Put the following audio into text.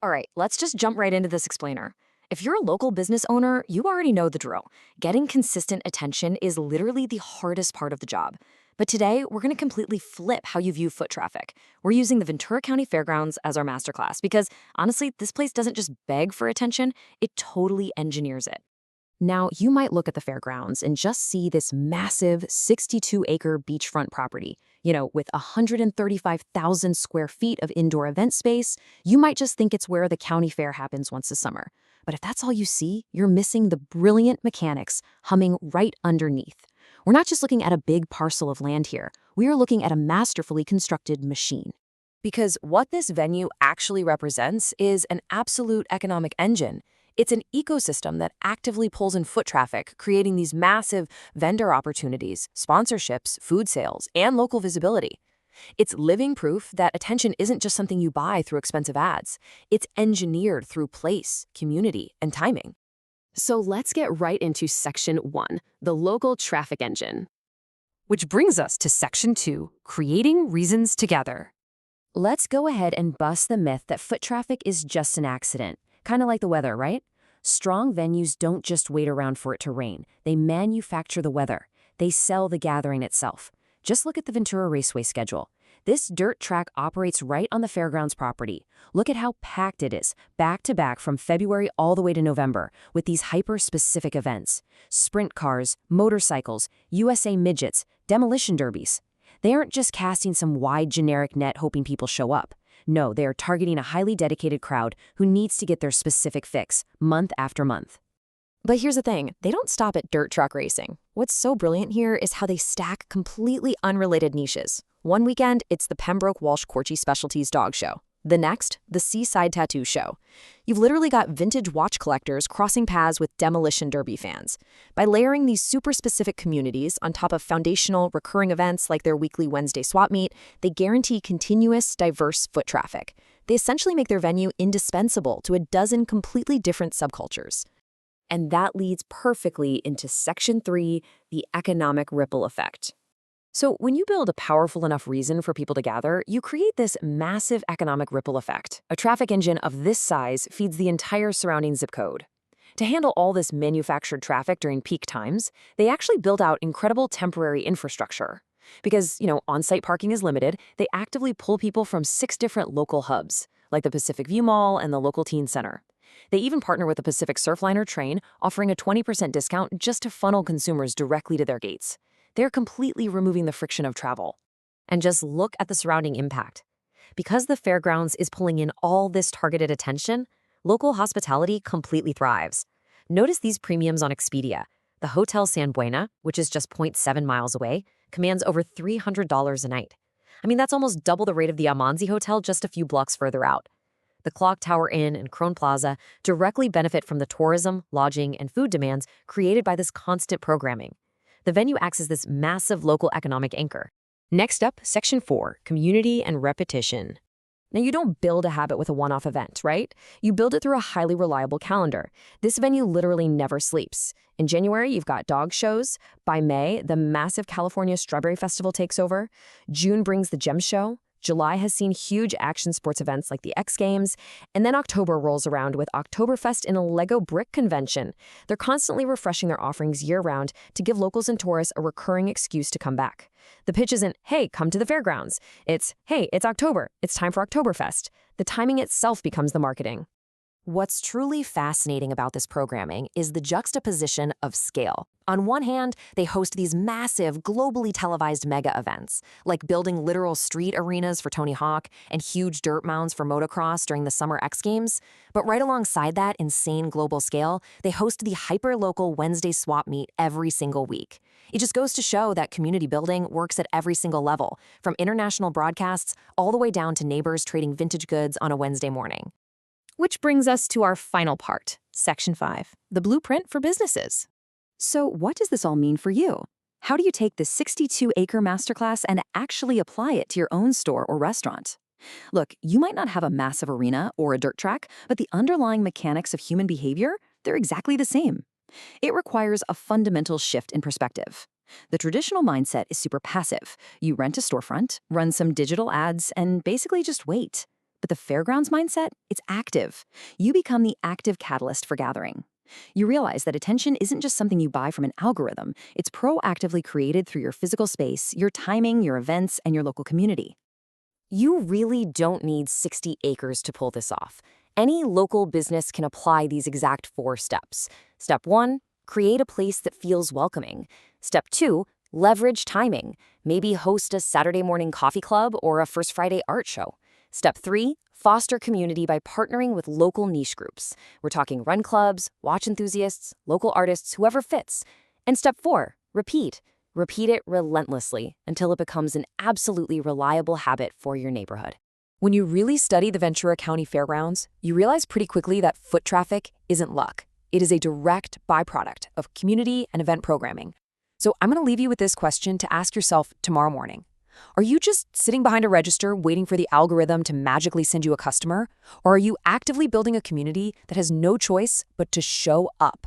All right, let's just jump right into this explainer. If you're a local business owner, you already know the drill. Getting consistent attention is literally the hardest part of the job. But today, we're going to completely flip how you view foot traffic. We're using the Ventura County Fairgrounds as our masterclass because, honestly, this place doesn't just beg for attention, it totally engineers it. Now, you might look at the fairgrounds and just see this massive 62-acre beachfront property, with 135,000 square feet of indoor event space. You might just think it's where the county fair happens once a summer. But if that's all you see, you're missing the brilliant mechanics humming right underneath. We're not just looking at a big parcel of land here. We are looking at a masterfully constructed machine. Because what this venue actually represents is an absolute economic engine. It's an ecosystem that actively pulls in foot traffic, creating these massive vendor opportunities, sponsorships, food sales, and local visibility. It's living proof that attention isn't just something you buy through expensive ads. It's engineered through place, community, and timing. So let's get right into Section 1, the local traffic engine. Which brings us to Section 2, creating reasons to gather. Let's go ahead and bust the myth that foot traffic is just an accident. Kind of like the weather, right? Strong venues don't just wait around for it to rain. They manufacture the weather. They sell the gathering itself. Just look at the Ventura Raceway schedule. This dirt track operates right on the fairgrounds property. Look at how packed it is, back to back from February all the way to November, with these hyper-specific events. Sprint cars, motorcycles, USA midgets, demolition derbies. They aren't just casting some wide generic net hoping people show up. No, they are targeting a highly dedicated crowd who needs to get their specific fix, month after month. But here's the thing, they don't stop at dirt truck racing. What's so brilliant here is how they stack completely unrelated niches. One weekend, it's the Pembroke Walsh Corchi Specialties Dog Show. The next, the Seaside Tattoo Show. You've literally got vintage watch collectors crossing paths with demolition derby fans. By layering these super specific communities on top of foundational, recurring events like their weekly Wednesday swap meet, they guarantee continuous, diverse foot traffic. They essentially make their venue indispensable to a dozen completely different subcultures. And that leads perfectly into Section 3, the economic ripple effect. So when you build a powerful enough reason for people to gather, you create this massive economic ripple effect. A traffic engine of this size feeds the entire surrounding zip code. To handle all this manufactured traffic during peak times, they actually build out incredible temporary infrastructure. Because, on-site parking is limited, they actively pull people from 6 different local hubs, like the Pacific View Mall and the local teen center. They even partner with the Pacific Surfliner train, offering a 20% discount just to funnel consumers directly to their gates. They're completely removing the friction of travel. And just look at the surrounding impact. Because the fairgrounds is pulling in all this targeted attention, local hospitality completely thrives. Notice these premiums on Expedia. The Hotel San Buena, which is just 0.7 miles away, commands over $300 a night. That's almost double the rate of the Amanzi Hotel just a few blocks further out. The Clock Tower Inn and Crone Plaza directly benefit from the tourism, lodging, and food demands created by this constant programming. The venue acts as this massive local economic anchor. Next up, Section 4, community and repetition. Now, you don't build a habit with a one-off event, right? You build it through a highly reliable calendar. This venue literally never sleeps. In January, you've got dog shows. By May, the massive California Strawberry Festival takes over. June brings the Gem Show. July has seen huge action sports events like the X Games, and then October rolls around with Oktoberfest and a Lego brick convention. They're constantly refreshing their offerings year-round to give locals and tourists a recurring excuse to come back. The pitch isn't, hey, come to the fairgrounds. It's, hey, it's October. It's time for Oktoberfest. The timing itself becomes the marketing. What's truly fascinating about this programming is the juxtaposition of scale. On one hand, they host these massive, globally televised mega events, like building literal street arenas for Tony Hawk and huge dirt mounds for motocross during the Summer X Games. But right alongside that insane global scale, they host the hyper-local Wednesday swap meet every single week. It just goes to show that community building works at every single level, from international broadcasts all the way down to neighbors trading vintage goods on a Wednesday morning. Which brings us to our final part, Section 5, the blueprint for businesses. So what does this all mean for you? How do you take the 62-acre masterclass and actually apply it to your own store or restaurant? Look, you might not have a massive arena or a dirt track, but the underlying mechanics of human behavior, they're exactly the same. It requires a fundamental shift in perspective. The traditional mindset is super passive. You rent a storefront, run some digital ads, and basically just wait. But the fairgrounds mindset, it's active. You become the active catalyst for gathering. You realize that attention isn't just something you buy from an algorithm. It's proactively created through your physical space, your timing, your events, and your local community. You really don't need 60 acres to pull this off. Any local business can apply these exact 4 steps. Step 1, create a place that feels welcoming. Step 2, leverage timing. Maybe host a Saturday morning coffee club or a First Friday art show. Step 3, foster community by partnering with local niche groups. We're talking run clubs, watch enthusiasts, local artists, whoever fits. And step 4, repeat. Repeat it relentlessly until it becomes an absolutely reliable habit for your neighborhood. When you really study the Ventura County Fairgrounds, you realize pretty quickly that foot traffic isn't luck. It is a direct byproduct of community and event programming. So I'm going to leave you with this question to ask yourself tomorrow morning. Are you just sitting behind a register waiting for the algorithm to magically send you a customer? Or are you actively building a community that has no choice but to show up?